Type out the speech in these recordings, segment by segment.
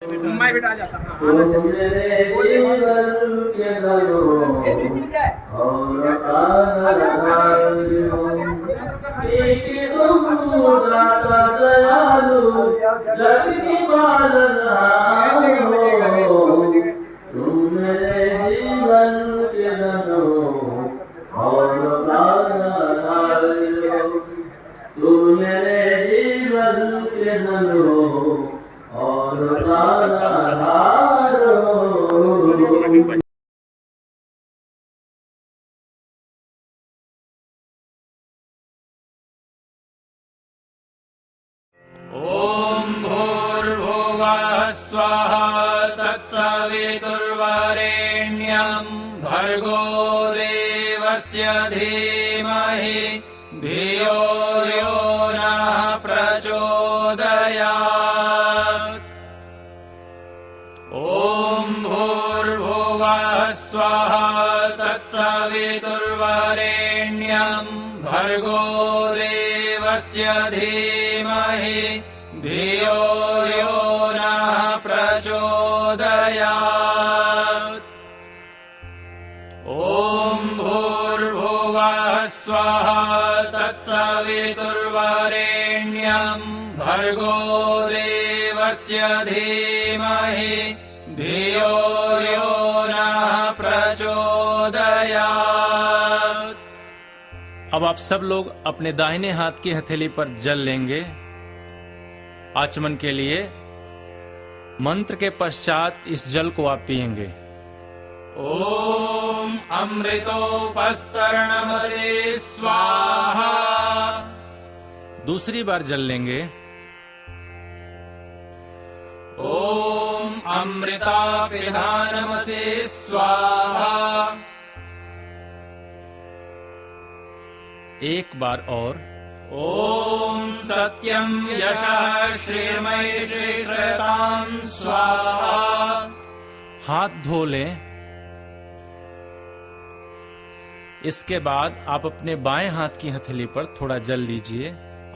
मैं बेटा आ जाता हाँ तो आना मेरे चाहिए जीवन के दरो और आधारियों एक तुम दाता दयालु जग की पालनहारो तुम मेरे जीवन के दरो और आधारियों तुम मेरे जीवन के दरो और आधारो। ॐ भूर्भुवः स्वः तत्सवितुर्वरेण्यं भर्गो देवस्य धीमहि धियो यो नः प्रचोदयात्। ॐ भूर्भुवः स्वः तत्सवितुर्वरेण्यं भर्गो देवस्य धीमहि धियो यो नः प्रचोदयात्। ॐ भूर्भुवः स्वः तत्सवितुर्वरेण्यं भर्गो देवस्य धीमहि धियो यो नः प्रचोदयात्। अब आप सब लोग अपने दाहिने हाथ की हथेली पर जल लेंगे आचमन के लिए। मंत्र के पश्चात इस जल को आप पिएंगे। ॐ अमृतोपस्तरणमसे स्वाहा। दूसरी बार जल लेंगे। ॐ अमृतापिधानमसे स्वाहा। एक बार और। ॐ सत्यं यशः श्रीर्मयि श्रीश्रतां स्वाहा। हाथ धो लें। इसके बाद आप अपने बाएं हाथ की हथेली पर थोड़ा जल लीजिए।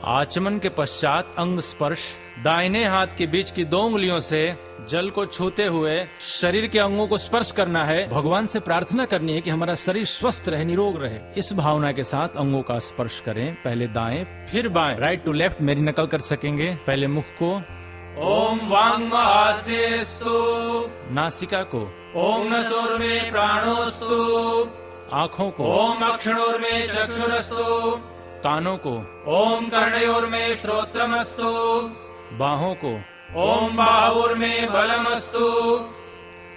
आचमन के पश्चात अंग स्पर्श दाहिने हाथ के बीच की 2 उंगलियों से जल को छूते हुए शरीर के अंगों को स्पर्श करना है। भगवान से प्रार्थना करनी है कि हमारा शरीर स्वस्थ रहे, निरोग रहे। इस भावना के साथ अंगों का स्पर्श करें। पहले दाएं फिर बाएं, राइट टू लेफ्ट मेरी नकल कर सकेंगे। पहले मुख को, ॐ वाङ्महास्यस्तु। नासिका को, ॐ नसोर्मे प्राणोस्तु। आंखों को, ॐ अक्षणोर्मे चक्षुरस्तु। कानों को, ॐ कर्णयोर्मे श्रोत्रमस्तु। बाहों को, ॐ बाहुर्मे बलमस्तु।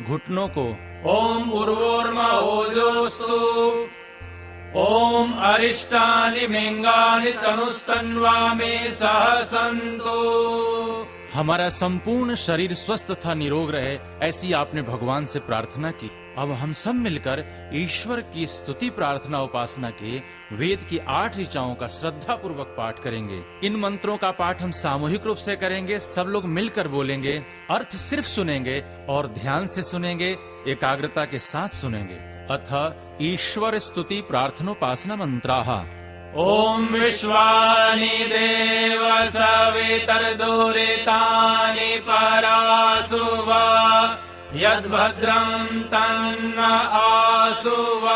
घुटनों को, ॐ उर्वोर्महोजोऽस्तु। ॐ अरिष्टानि मिङ्गानि तनुस्तन्वा मे सह सन्तु। हमारा संपूर्ण शरीर स्वस्थ तथा निरोग रहे, ऐसी आपने भगवान से प्रार्थना की। अब हम सब मिलकर ईश्वर की स्तुति प्रार्थना उपासना के वेद की 8 ऋचाओं का श्रद्धा पूर्वक पाठ करेंगे। इन मंत्रों का पाठ हम सामूहिक रूप से करेंगे। सब लोग मिलकर बोलेंगे, अर्थ सिर्फ सुनेंगे और ध्यान से सुनेंगे, एकाग्रता के साथ सुनेंगे। अथ ईश्वर स्तुति प्रार्थनोपासना मंत्राः। ॐ विश्वानि देव सवितर्दुरितानि परासुव यद्भद्रं तन्न आसुव।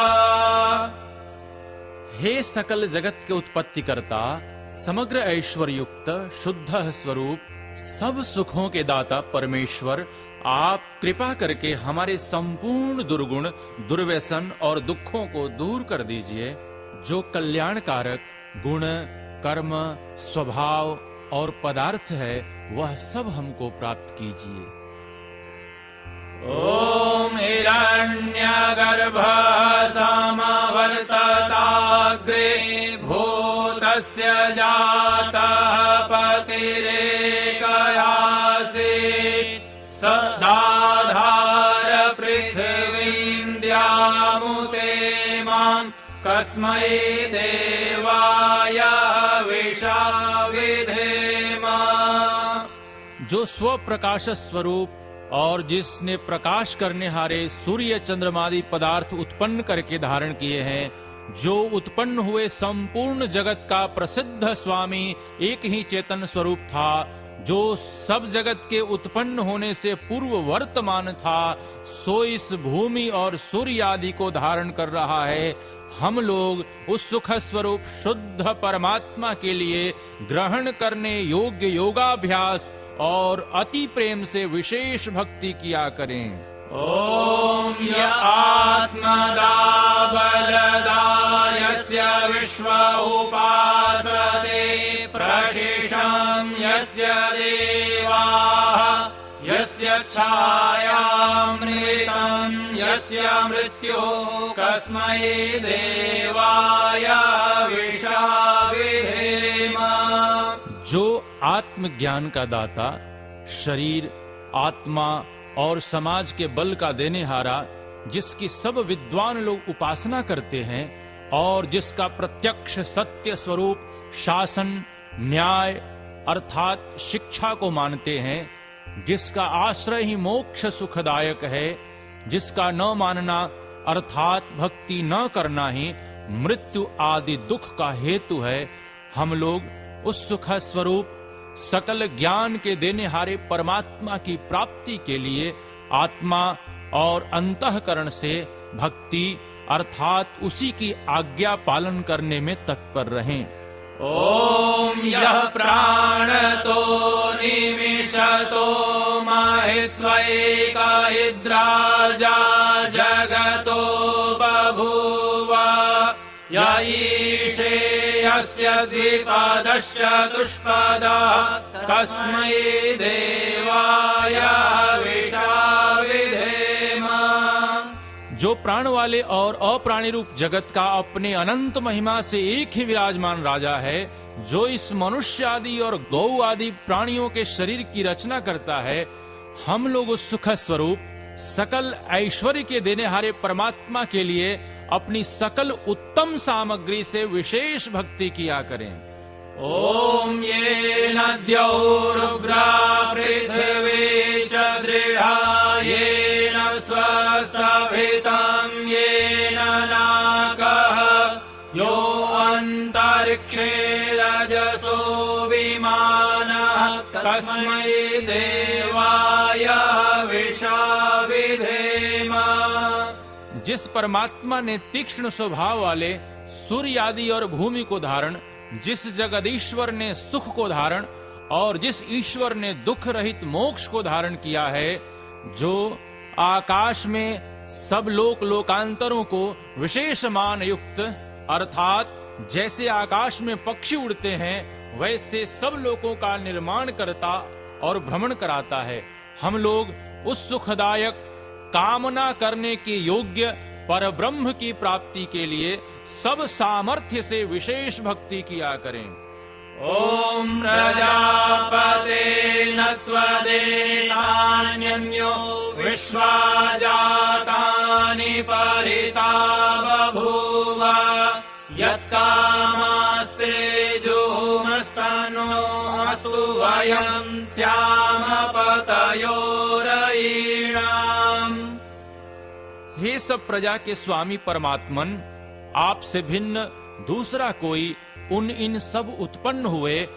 हे सकल जगत के उत्पत्ति करता, समग्र ऐश्वर्य युक्त शुद्ध स्वरूप, सब सुखों के दाता परमेश्वर, आप कृपा करके हमारे संपूर्ण दुर्गुण, दुर्व्यसन और दुखों को दूर कर दीजिए। जो कल्याणकारक गुण, कर्म, स्वभाव और पदार्थ है, वह सब हमको प्राप्त कीजिए। ॐ हिरण्यगर्भः समवर्तताग्रे भूतस्य जातः पतिरेकयासीत् स दाधार पृथिवीं द्यामुते मां कस्मै देवाय हविषा विधेम। जो स्व प्रकाश स्वरूप और जिसने प्रकाश करने हारे सूर्य चंद्रमादि पदार्थ उत्पन्न करके धारण किए हैं, जो उत्पन्न हुए संपूर्ण जगत का प्रसिद्ध स्वामी एक ही चेतन स्वरूप था, जो सब जगत के उत्पन्न होने से पूर्व वर्तमान था, सो इस भूमि और सूर्य आदि को धारण कर रहा है। हम लोग उस सुख स्वरूप शुद्ध परमात्मा के लिए ग्रहण करने योग्य योगाभ्यास और अति प्रेम से विशेष भक्ति किया करें। ॐ य आत्मदा बलदा यस्य विश्व उपासते प्रशिषं यस्य देवाः यस्य छायामृतं यस्य मृत्युः कस्मै देवाय विशाविधेम। जो आत्मज्ञान का दाता, शरीर, आत्मा और समाज के बल का देनेहारा, जिसकी सब विद्वान लोग उपासना करते हैं और जिसका प्रत्यक्ष सत्य स्वरूप शासन, न्याय अर्थात शिक्षा को मानते हैं, जिसका आश्रय ही मोक्ष सुखदायक है, जिसका न मानना अर्थात भक्ति न करना ही मृत्यु आदि दुख का हेतु है, हम लोग उस सुख स्वरूप सकल ज्ञान के देनेहारे परमात्मा की प्राप्ति के लिए आत्मा और अंतःकरण से भक्ति अर्थात उसी की आज्ञा पालन करने में तत्पर रहें। ॐ यः प्राणतो निमिषतो महित्वैकहिद्राजा जगतो बभूव य ईशे यस्य द्विपदश्च दुष्पदः कस्मै देवाय विशाविधेम। जो प्राण वाले और अप्राणी रूप जगत का अपने अनंत महिमा से एक ही विराजमान राजा है, जो इस मनुष्य आदि और गौ आदि प्राणियों के शरीर की रचना करता है, हम लोग उस सुख स्वरूप सकल ऐश्वर्य के देनेहारे परमात्मा के लिए अपनी सकल उत्तम सामग्री से विशेष भक्ति किया करें। ॐ येन द्यौरुग्रा पृथिवी च दृढा येन स्वस्थभितं येन नाकः यो अन्तरिक्षे रजसो विमानः कस्मै देवाय विशाविधेम। जिस परमात्मा ने तीक्ष्ण स्वभाव वाले सूर्य आदि और भूमि को धारण, जिस जगदीश्वर ने सुख को धारण और जिस ईश्वर ने दुख रहित मोक्ष को धारण किया है, जो आकाश में सब लोक लोकांतरों को विशेष मान युक्त अर्थात जैसे आकाश में पक्षी उड़ते हैं वैसे सब लोकों का निर्माण करता और भ्रमण कराता है, हम लोग उस सुखदायक कामना करने के योग्य परब्रह्म की प्राप्ति के लिए सब सामर्थ्य से विशेष भक्ति किया करें। ॐ प्रजापते न त्वदेतान्यन्यो विश्वा जातानि परिता बभूव यत्कामास्ते जुमस्तनो अस्तु वयं स्याम पतयोरयीणाम्। हे सब प्रजा के स्वामी परमात्मन, आपसे भिन्न दूसरा कोई उन इन सब उत्पन्न हुए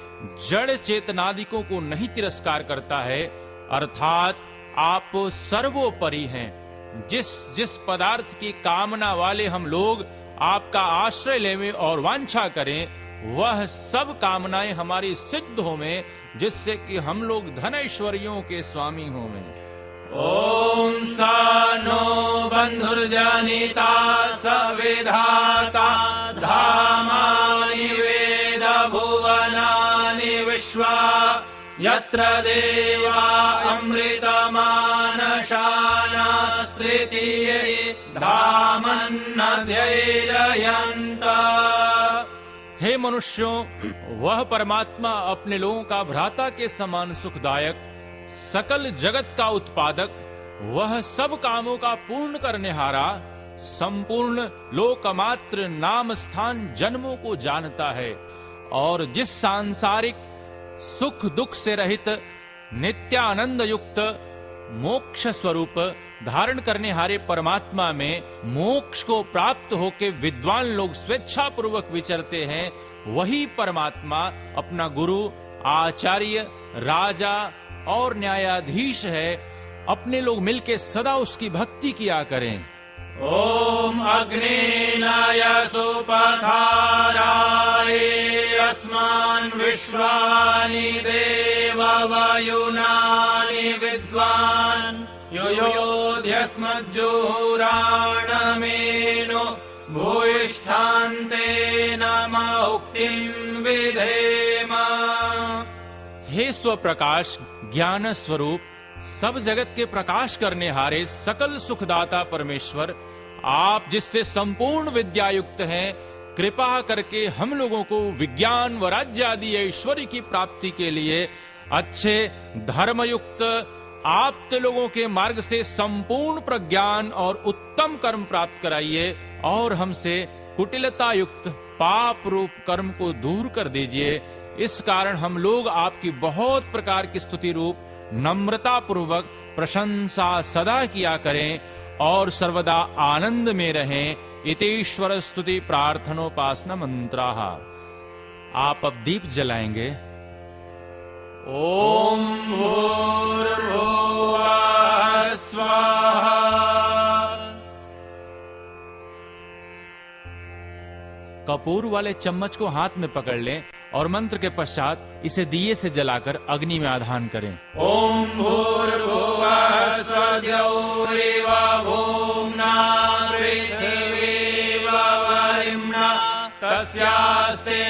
जड़ चेतनादिकों को नहीं तिरस्कार करता है, अर्थात आप सर्वोपरि हैं। जिस जिस पदार्थ की कामना वाले हम लोग आपका आश्रय लेवें और वांछा करें, वह सब कामनाएं हमारी सिद्ध होवें, जिससे कि हम लोग धन ऐश्वर्यों के स्वामी होवें। ॐ स नो बन्धुर्जनिता स विधाता धामानि वेद भुवनानि विश्वा यत्र देवा अमृतमानशानास्तृतीये धामन्नध्यैरयन्त। हे मनुष्यों, वह परमात्मा अपने लोगों का भ्राता के समान सुखदायक, सकल जगत का उत्पादक, वह सब कामों का पूर्ण करनेहारा, संपूर्ण लोकमात्र नाम स्थान जन्मों को जानता है और जिस सांसारिक सुख दुख से रहित नित्यानंद युक्त मोक्ष स्वरूप धारण करने हारे परमात्मा में मोक्ष को प्राप्त होके विद्वान लोग स्वेच्छा पूर्वक विचरते हैं, वही परमात्मा अपना गुरु, आचार्य राजा और न्यायाधीश है, अपने लोग मिलके सदा उसकी भक्ति किया करें। ॐ अग्नेनाय सुपथाराय अस्मान् विश्वानि देववायुनानि विद्वान् योयोध्यस्मज्जुहुराणमेनो भूयिष्ठान्ते नमः उक्तिं विधेम। हे स्वप्रकाश ज्ञान स्वरूप, सब जगत के प्रकाश करने हारे सकल सुखदाता परमेश्वर, आप जिससे संपूर्ण विद्या युक्त हैं, कृपा करके हम लोगों को विज्ञान व राज्य आदि ऐश्वर्य की प्राप्ति के लिए अच्छे धर्मयुक्त आप्त लोगों के मार्ग से संपूर्ण प्रज्ञान और उत्तम कर्म प्राप्त कराइए और हमसे कुटिलता युक्त पाप रूप कर्म को दूर कर दीजिए। इस कारण हम लोग आपकी बहुत प्रकार की स्तुति रूप नम्रता पूर्वक प्रशंसा सदा किया करें और सर्वदा आनंद में रहें। इतीश्वर स्तुति प्रार्थनोपासना मंत्राः। आप अब दीप जलाएंगे। ॐ भूर्भुवः स्वाहा। कपूर वाले चम्मच को हाथ में पकड़ लें और मंत्र के पश्चात इसे दिए से जलाकर अग्नि में आधान करें। ॐ भूर्भुवः स्वद्यौरिव भूम्ना पृथिवीव वरिम्ना तस्यास्ते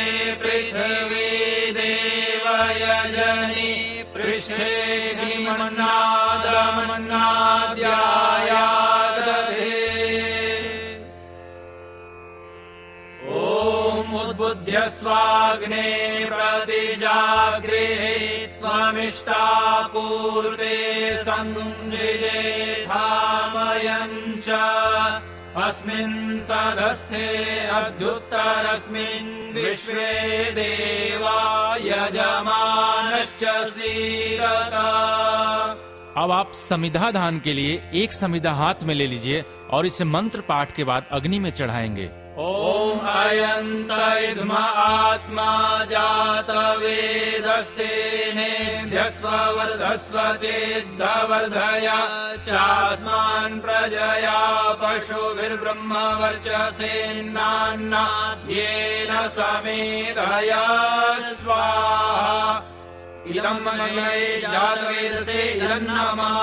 पृथिवी देवयजनि पृष्ठे ग्निमन्नादमन्नाद्यायादधे। उद्बुध्यस्वाग्ने प्रतिजागृहे त्वमिष्टापूर्ते संसृजेथामयं च अस्मिन् सदस्थे अद्युत्तरस्मिन् विश्वे देवा यजमानश्च सीदता। अब आप समिधा दान के लिए एक समिधा हाथ में ले लीजिए और इसे मंत्र पाठ के बाद अग्नि में चढ़ाएंगे। ॐ अयन्त इद्म आत्मा जातवेदस्तेनेध्यस्व वर्धस्व चेद्धवर्धय चास्मान् प्रजया पशुभिर्ब्रह्म वर्चसेन्नान्नाद्येन समेधय स्वाहा। इदं मन्ये जातवेदसे इदं नमः।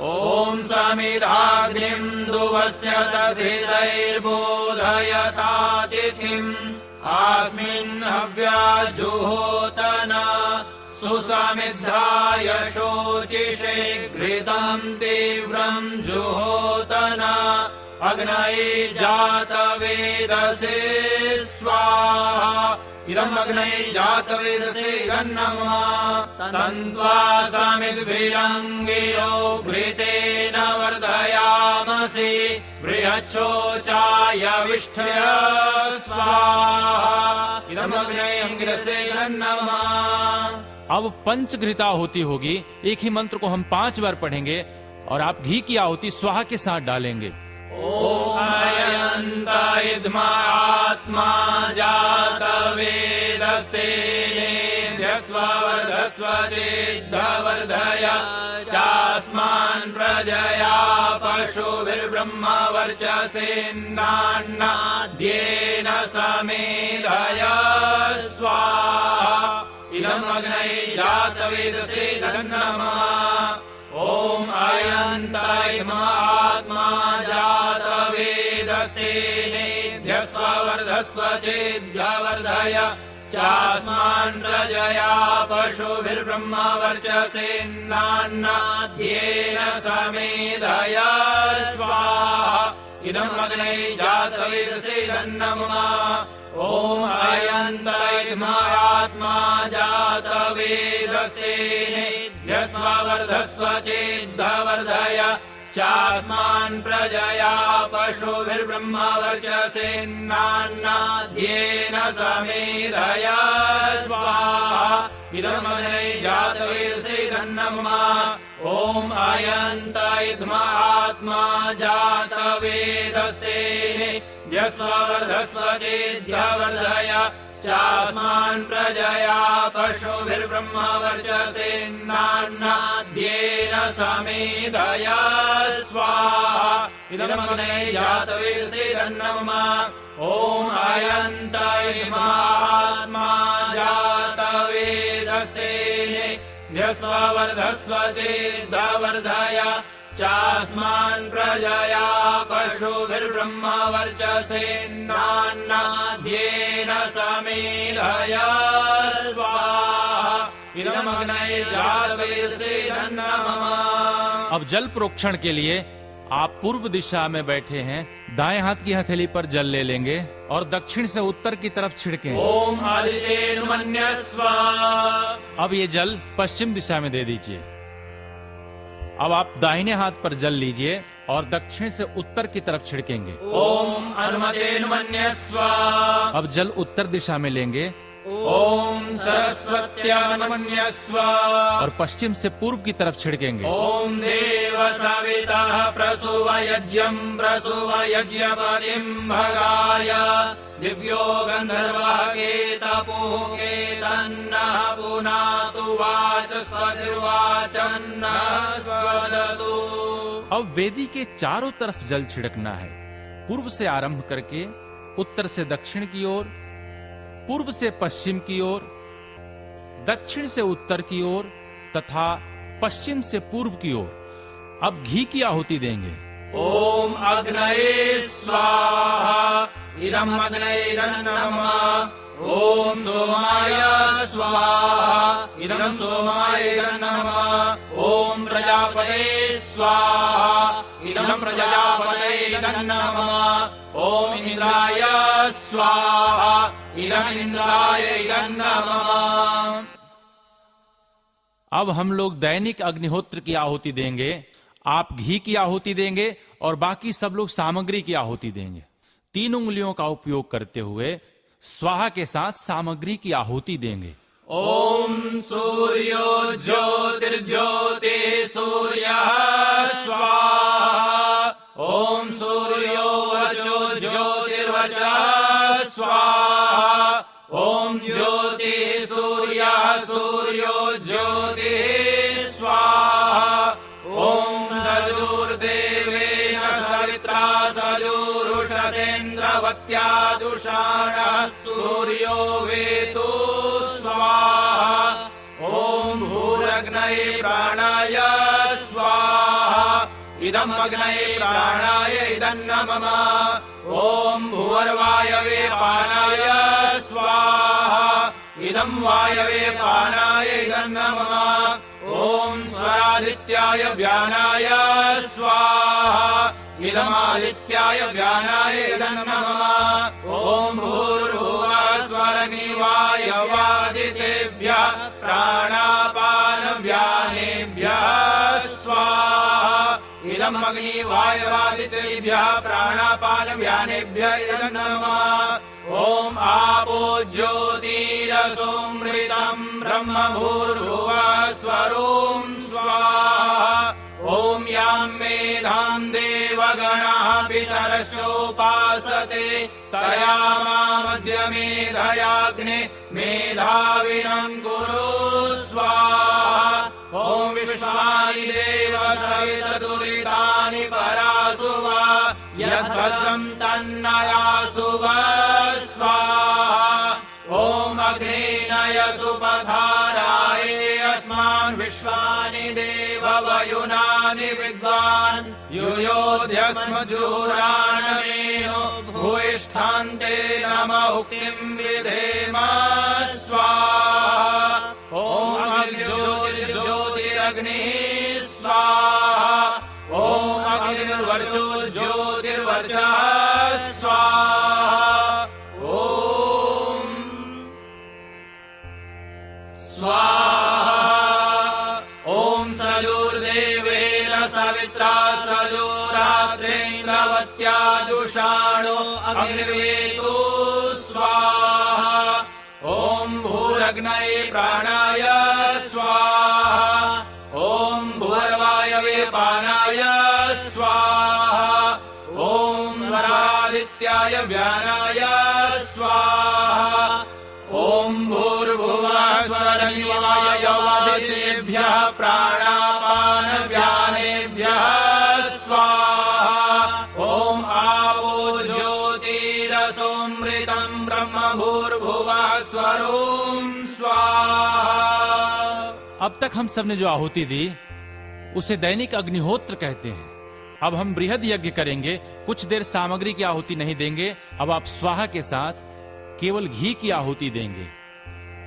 ॐ समिधाग्निं दुवस्य दधृतैर्बोधयतातिथिम् अस्मिन् हव्याजुहोतन सुसमिद्धाय शोचिषे घृतं तीव्रं जुहोतन अग्नये जातवेदसे स्वाहा। इदम् अग्नये जातवेदसे इदं नमः। तन्त्वा समिद्भिरङ्गिरो घृतेन वर्धयामसि बृहच्छोचाय विष्ठय स्वाहा। इदम् अग्नये अंगिरसे इदं नमः। अब पंचघृता आहुति होगी। एक ही मंत्र को हम 5 बार पढ़ेंगे और आप घी की आहुति स्वाहा के साथ डालेंगे। ॐ अयन्त इद्म आत्मा जातवेदस्तेनेध्यस्व वर्धस्व चेद्धवर्धय चास्मान् प्रजया पशुभिर्ब्रह्म वर्चसेन्नान्नाद्येन समेधय स्वाहा। इदम् अग्नये जातवेदसे इदं नमः। ॐ अयन्त इद्म आत्मा जातवेदस्तेनेध्यस्व वर्धस्व चेद्धवर्धय चास्मान् प्रजया पशुभिर्ब्रह्म वर्चसेन्नान्नाद्येन समेधय स्वाहा। इदम् अग्नये जातवेदसे इदं नमः। ॐ अयन्त इद्म आत्मा जातवेदस्तेनेध्यस्व वर्धस्व चेद्धवर्धय चास्मान् प्रजया पशुभिर्ब्रह्म वर्चसेन्नान्नाद्येन समेधय स्वाहा। इदम् अग्नये जातवेदसे इदं नमः। ॐ अयन्त इद्म आत्मा जातवेदस्तेनेध्यस्व वर्धस्व चेद्धवर्धय चास्मान् प्रजया पशुभिर्ब्रह्मवर्चसेन्नान्नाद्येन समेधया स्वाहा इदमग्ने जातवेदसे तन्नमः ॐ अयन्त इदमात्मा जातवेदस्तेने ध्यस्ववर्धस्व चेद्धवर्धय चास्मान् प्रजया पशुभिर्ब्रह्मवर्चसेन्नान्नाद्येन समेधया स्वाहा इदमग्ने जातवेदसे तन्नमः। अब जल प्रोक्षण के लिए आप पूर्व दिशा में बैठे हैं, दाएं हाथ की हथेली पर जल ले लेंगे और दक्षिण से उत्तर की तरफ छिड़कें। ओम आदित्येनुमन्यस्व। अब ये जल पश्चिम दिशा में दे दीजिए। अब आप दाहिने हाथ पर जल लीजिए और दक्षिण से उत्तर की तरफ छिड़केंगे। ओम अनुमतेनुमन्यस्व। अब जल उत्तर दिशा में लेंगे ओम सरस्वत्यानुमन्यस्व। और पश्चिम से पूर्व की तरफ छिड़केंगे। ओम देव सविता प्रसूव यज्ञं प्रसूव यज्ञपतिं भगाय दिव्यो गंधर्वः केतपुः केतन्नः पुनातु वाचस्पतिर्वाचन्नः स्वदतु। अब वेदी के चारों तरफ जल छिड़कना है, पूर्व से आरंभ करके उत्तर से दक्षिण की ओर, पूर्व से पश्चिम की ओर, दक्षिण से उत्तर की ओर तथा पश्चिम से पूर्व की ओर। अब घी की आहुति देंगे। ओम अग्नये स्वाहा इदं अग्नये नमः। ओम सोमाय स्वाहा इदं सोमाय नमः। ओम प्रजापते स्वाहा इदं प्रजापते नमः। ओम इंद्राय स्वाहा इदं इंद्राय नमः। अब हम लोग दैनिक अग्निहोत्र की आहुति देंगे। आप घी की आहुति देंगे और बाकी सब लोग सामग्री की आहुति देंगे। 3 उंगलियों का उपयोग करते हुए स्वाहा के साथ सामग्री की आहुति देंगे। ओम सूर्यो ज्योतिर्ज्योति सूर्यः स्वाहा। ओम सूर्यो वचो ज्योतिर्वचः स्वाहा। ओम ज्योति सूर्यः सूर्यो ज्योतिः स्वाहा। ओम सजुर्देवेन सवित्रा सजुरुषसेन्द्रवत्यादुषाणः सूर्यो वेतु स्वाहा। ओम भूरग्नये प्राणाय स्वाहा इदम् अग्नये प्राणाय इदं नमः। ओम भूर्वायवे पानाय स्वाहा इदं वायवे पानाय इदं नमः। ओम स्वरादित्याय व्यानाय स्वाहा इदमादित्याय व्यानाय इदं नमः। ओम भूर्भुवः स्वरग्निवायवादितेभ्यः प्राणापानव्यानेभ्यः स्वाहा इदम् अग्निवायवादितेभ्यः प्राणापानव्यानेभ्यः इदं नमः। ओम आपो ज्योतिरसोमृतं ब्रह्म भूर्भुवः स्वरोम स्वाहा। ओम यां मेधां देवगणाः पितरश्चोपासते तया मामद्य मेधयाग्ने मेधाविनं कुरु स्वाहा। ओम विश्वानि देव सवितदुरितानि परासुवा यद्भद्रं तन्नयासुवा स्वाहा। ओम अग्नेनय सुपधाराये अस्मान् विश्वानि देव वयुनानि विद्वान् युयोध्यस्म जुहुराणमेनो भूयिष्ठान्ते नमः उक्तिं विधेम स्वाहा। ओम अग्निर्ज्योतिरग्निः स्वाहा। ओम अग्निर्वर्चो ज्योतिर्वर्चः स्वाहा। ओम स्वाहा। ओम सजुर्देवेन सवित्रा सजुरात्रेन्द्रवत्यादुषाणो अग्निर्वेतु स्वाहा। ओम भूरग्नये प्राणाय स्वाहा। ओम भूर्वायवे पानाय स्वाहा। ओम स्वरादित्याय व्यानाय स्वाहा। स्वरूम स्वाहा। अब तक हम सब ने जो आहुति दी उसे दैनिक अग्निहोत्र कहते हैं। अब हम बृहद यज्ञ करेंगे, कुछ देर सामग्री की आहुति नहीं देंगे। अब आप स्वाहा के साथ केवल घी की आहुति देंगे।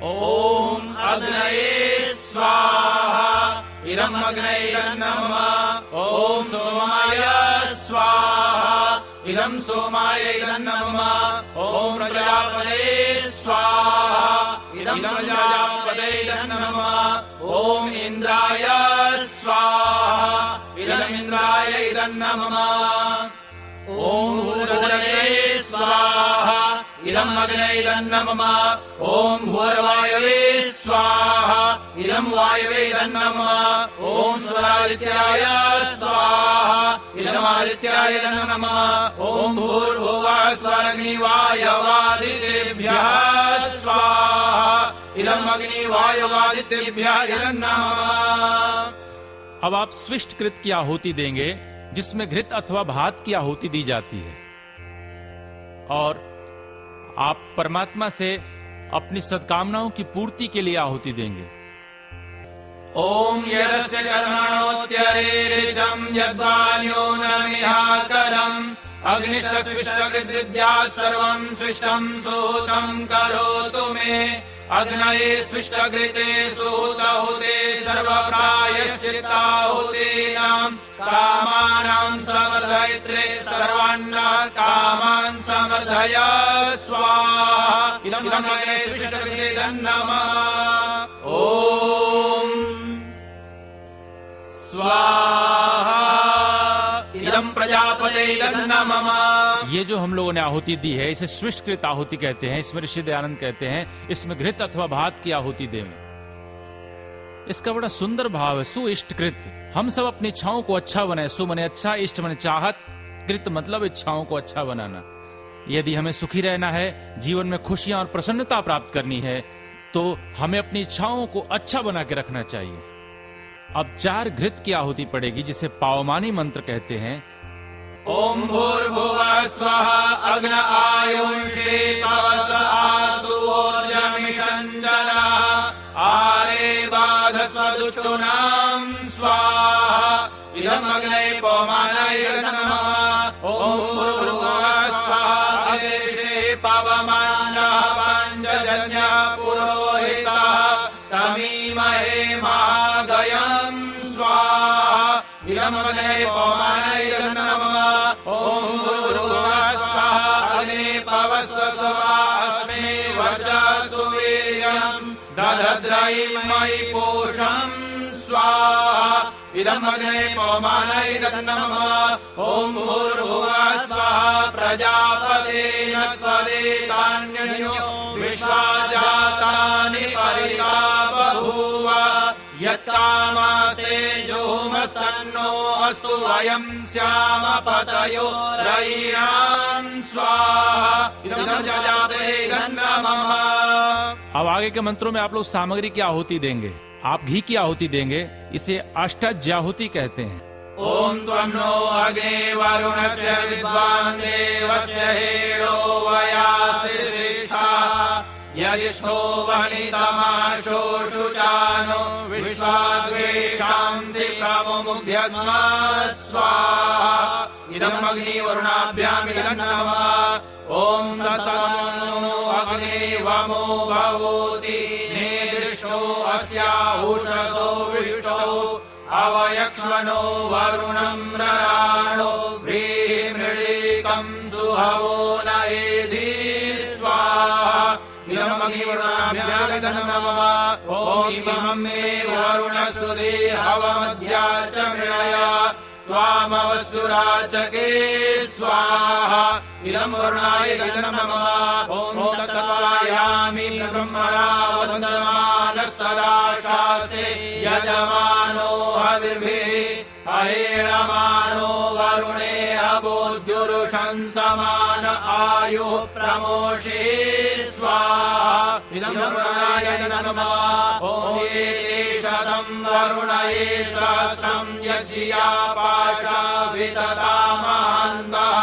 ओम अग्नये स्वाहा इदम अग्नये नमः। ओम सोमाय स्वाहा इदम सोमाय नमः। ओम प्रजापते स्वाहा इदम प्रजापते नमः। ओम इंद्राय स्वाहा इदम इंद्राय नमः। ओम भूर्भुवस्सुः स्वाहा इदम अग्नये नमः। ओम भूर्वायवे स्वाहा इदम वायवे नमः। ओम स्वरादित्याय स्वाहा इदम आदित्याय नमः। ओम भूर्भुवः स्वरग्निवायवादितेभ्यः स्वाहा इदम अग्निवायवादितेभ्यः नमः। अब आप स्विष्ट कृत की आहुति देंगे, जिसमें घृत अथवा भात की आहुति दी जाती है, और आप परमात्मा से अपनी सद्कामनाओं की पूर्ति के लिए आहुति देंगे। ओम यदस्य कर्मणोत्यरेरिचं यद्वान्यो न मिहाकरम् अग्निष्टस्विष्टकृद्विद्यात् सर्वं स्विष्टं सूतं करोतु मे। अग्नये स्विष्टकृते सूतहुते सर्वप्रायश्चित्ताहुतीनां कामानां समर्धयित्रे सर्वान्न कामान् समर्धय स्वाहा इदं अग्नये स्विष्टकृते नमः। ओम स्वाहा इदं प्रजापते नमः। ये जो हम लोगों ने आहुति दी है इसे स्विष्टकृत आहुति कहते हैं। इसमें ऋषि दयानंद कहते हैं इसमें घृत अथवा भात की आहुति दें। इसका बड़ा सुंदर भाव है, सुइष्टकृत। हम सब अपनी इच्छाओं को अच्छा बनाए। सु मने अच्छा, इष्ट मने चाहत, कृत मतलब इच्छाओं को अच्छा बनाना। यदि हमें सुखी रहना है, जीवन में खुशियां और प्रसन्नता प्राप्त करनी है, तो हमें अपनी इच्छाओं को अच्छा बना के रखना चाहिए। अब 4 घृत की आहुति पड़ेगी, जिसे पावमानी मंत्र कहते हैं। ओम भूर्भुवः स्वः अग्न आयुष्ये पवस आसुवोर्जमिषञ्जनः आरे बाधस्वदुच्छुनां स्वाहा इदम् अग्नये पवमानाय नमः। ओम भूर्भुवः स्वः अग्निशे पवमानः पञ्चजन्यः पुरोहितः तमीमहे महागयम् स्वाहा इदम् अग्नये पवमानाय नमः। ओम भूर्भुवः स्वः अग्ने पवस्वस्वास्मे वर्चसु वीर्यम् दधद्रयिं मयि पूषं स्वाहा इदम् अग्नये पवमानाय नमः। ओम भूर्भुवः स्वः प्रजापतेन त्वदेतान्यो विश्वा जातानि परिता बभूव यत्कामासे जोमस्तन्नो अस्तु वयं स्याम पतयो रयिणां स्वाहा इदं प्रजापते नमः। अब आगे के मंत्रों में आप लोग सामग्री की आहुति देंगे। आप घी की आहुति देंगे, इसे अष्टज्याहुति कहते हैं। ओम त्वं नो अग्ने वरुणस्य विद्वान् देवस्य हेरो वयासि श्रेष्ठः यदिष्ठो वनितमाशो शुचानो विश्वाद्वेषांसि प्रमुमुग्ध्यस्मात् स्वाहा इदम् अग्निवरुणाभ्याम् इदं नमः। ओम ससनो अग्ने वमो भवोति नेदृष्टो अस्याहुषसो विष्टो अवयक्ष्मनो वरुणं रराणो व्रीमृळीकं सुहवो न एधि स्वाहा इदम् अग्निवरुणाभ्याम् नमः। ओम इमं मे वरुणसुदे हवमध्या च मृळय त्वामवसुराचके स्वाहा इदं वरुणाय नमः। ओम तत्त्वायामि ब्रह्मणा वन्दमानस्तदा शास्त्रे यजमानो हविर्भिः अहेळमानो वरुणे अबोध्युरुशंसमान आयुः प्रमोषे स्वाहा इदं वरुणाय नमः। ओम एते शतं वरुणये सहस्रं यज्ञिया पाशा विदधामान्तः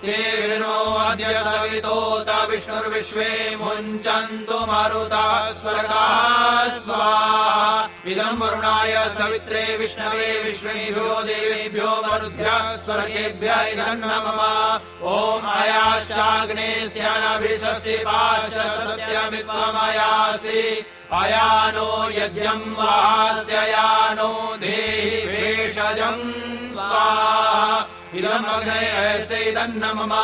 ते विनो अद्य सवितोत विष्णुर्विष्णु विश्वे मुञ्चन्तु मरुतः स्वर्गाः स्वाहा इदं वरुणाय सवित्रे विष्णवे विश्वेभ्यो देवेभ्यो मरुद्भ्यः स्वर्गेभ्यः इदं नमः ॐ अयाश्चाग्ने स्यानाभिषस्तिपाश्च सत्यमित्वमयासि अयानो यज्ञं वास्ययानो देहि भेषजं स्वाहा इदम् अग्नये ऐसे इदं नमः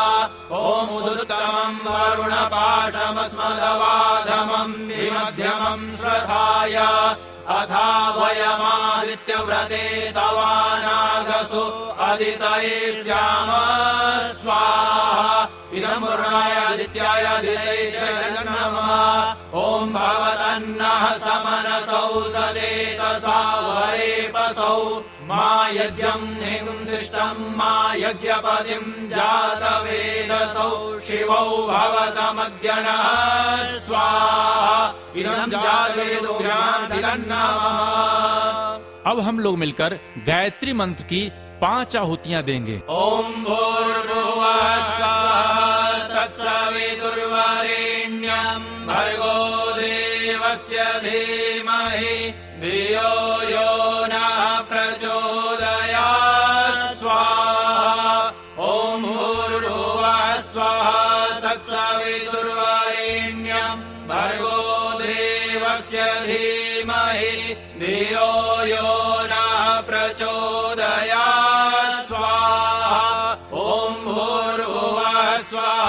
ॐ उदुत्तमं वरुणपाशमस्मदवाधमं विमध्यमं श्रद्धाय अथा वयमादित्यव्रते तवानागसु अदितये स्याम स्वाहा इदं वरुणाय आदित्याय दितये च इदं नमः ॐ भवतन्नः समनसौ सचेतसा वरेपसौ मा यज्ञं हिंसिष्टं मा यज्ञपतिं जातवेदसौ शिवौ भवतमद्यनः स्वाहा इदं जातवेदोभ्याम् इदं नमः। अब हम लोग मिलकर गायत्री मंत्र की 5 आहुतियां देंगे। ओम भूर्भुवः स्वः तत्सवितुर्वरेण्यं भर्गो देवस्य धीमहि धियो यो नः प्रचोदयात् स्वाहा ओम भूर्भुवः स्वः तत्सवितुर्वरेण्यं भर्गो देवस्य धीमहि धियो यो नः प्रचोदयात् स्वाहा ॐ भूर्भुवः स्वः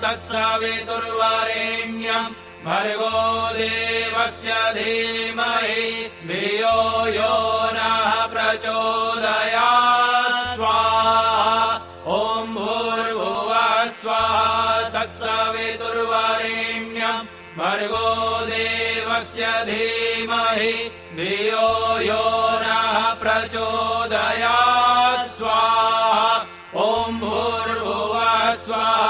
तत्सवितुर्वरेण्यं भर्गो देवस्य धीमहि धियो यो नः प्रचोदयात् स्वाहा ॐ भूर्भुवः स्वः तत्सवितुर्वरेण्यं भर्गो देवस्य धीमहि धियो यो नः प्रचोदयात् स्वाहा ॐ भूर्भुवः स्वः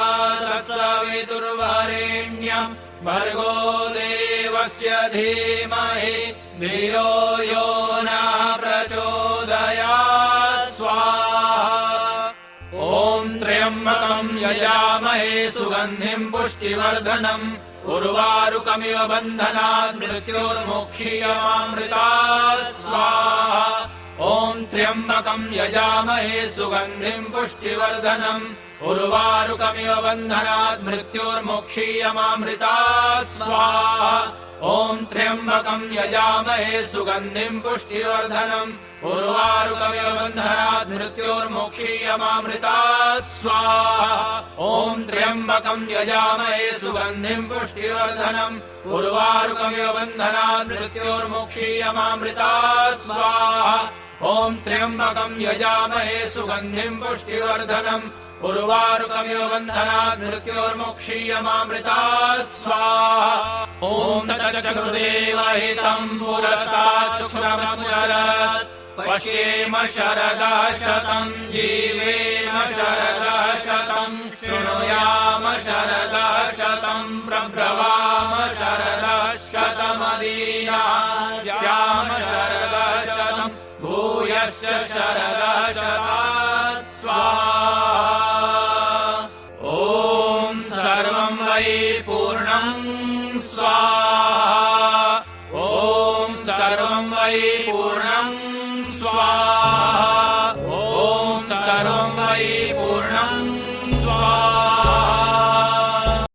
तत्सवितुर्वरेण्यं भर्गो देवस्य धीमहि धियो यो नः प्रचोदयात् स्वाहा ॐ त्र्यम्बकं यजामहे सुगन्धिं पुष्टिवर्धनम् उर्वारुकमिव बन्धनात् मृत्योर्मुक्षीयमामृतात् स्वाहा ॐ त्र्यम्बकं यजामहे सुगन्धिं पुष्टिवर्धनम् उर्वारुकमिव बन्धनात् मृत्योर्मुक्षीयमामृतात् स्वाहा ॐ त्र्यम्बकं यजामहे सुगन्धिं पुष्टिवर्धनम् उर्वारुकमिव बन्धनात् मृत्योर्मुक्षीयमामृतात् स्वाहा ॐ त्र्यम्बकं यजामहे सुगन्धिं पुष्टिवर्धनम् उर्वारुकमिव बन्धनात् मृत्योर्मुक्षीयमामृतात् स्वाहा ॐ त्र्यम्बकं यजामहे सुगन्धिं पुष्टिवर्धनम् उर्वारुकमिव बन्धनात् मृत्योर्मुक्षीयमामृतात् स्वाहा ॐ तच्चक्षुर्देवहितं पुरसा चक्षुरमुचरत् पश्येम शरदः शतं जीवेम शरदः शतं शृणुयाम शरदः शतं प्रब्रवाम शरदः शतमदीनाः स्याम शरदः शतं भूयश्च शरदः शतात् स्वाहा ॐ सर्वं वै पूर्णं स्वाहा ॐ सर्वं वै पूर्णं स्वाहा ॐ सर्वं वै पूर्णं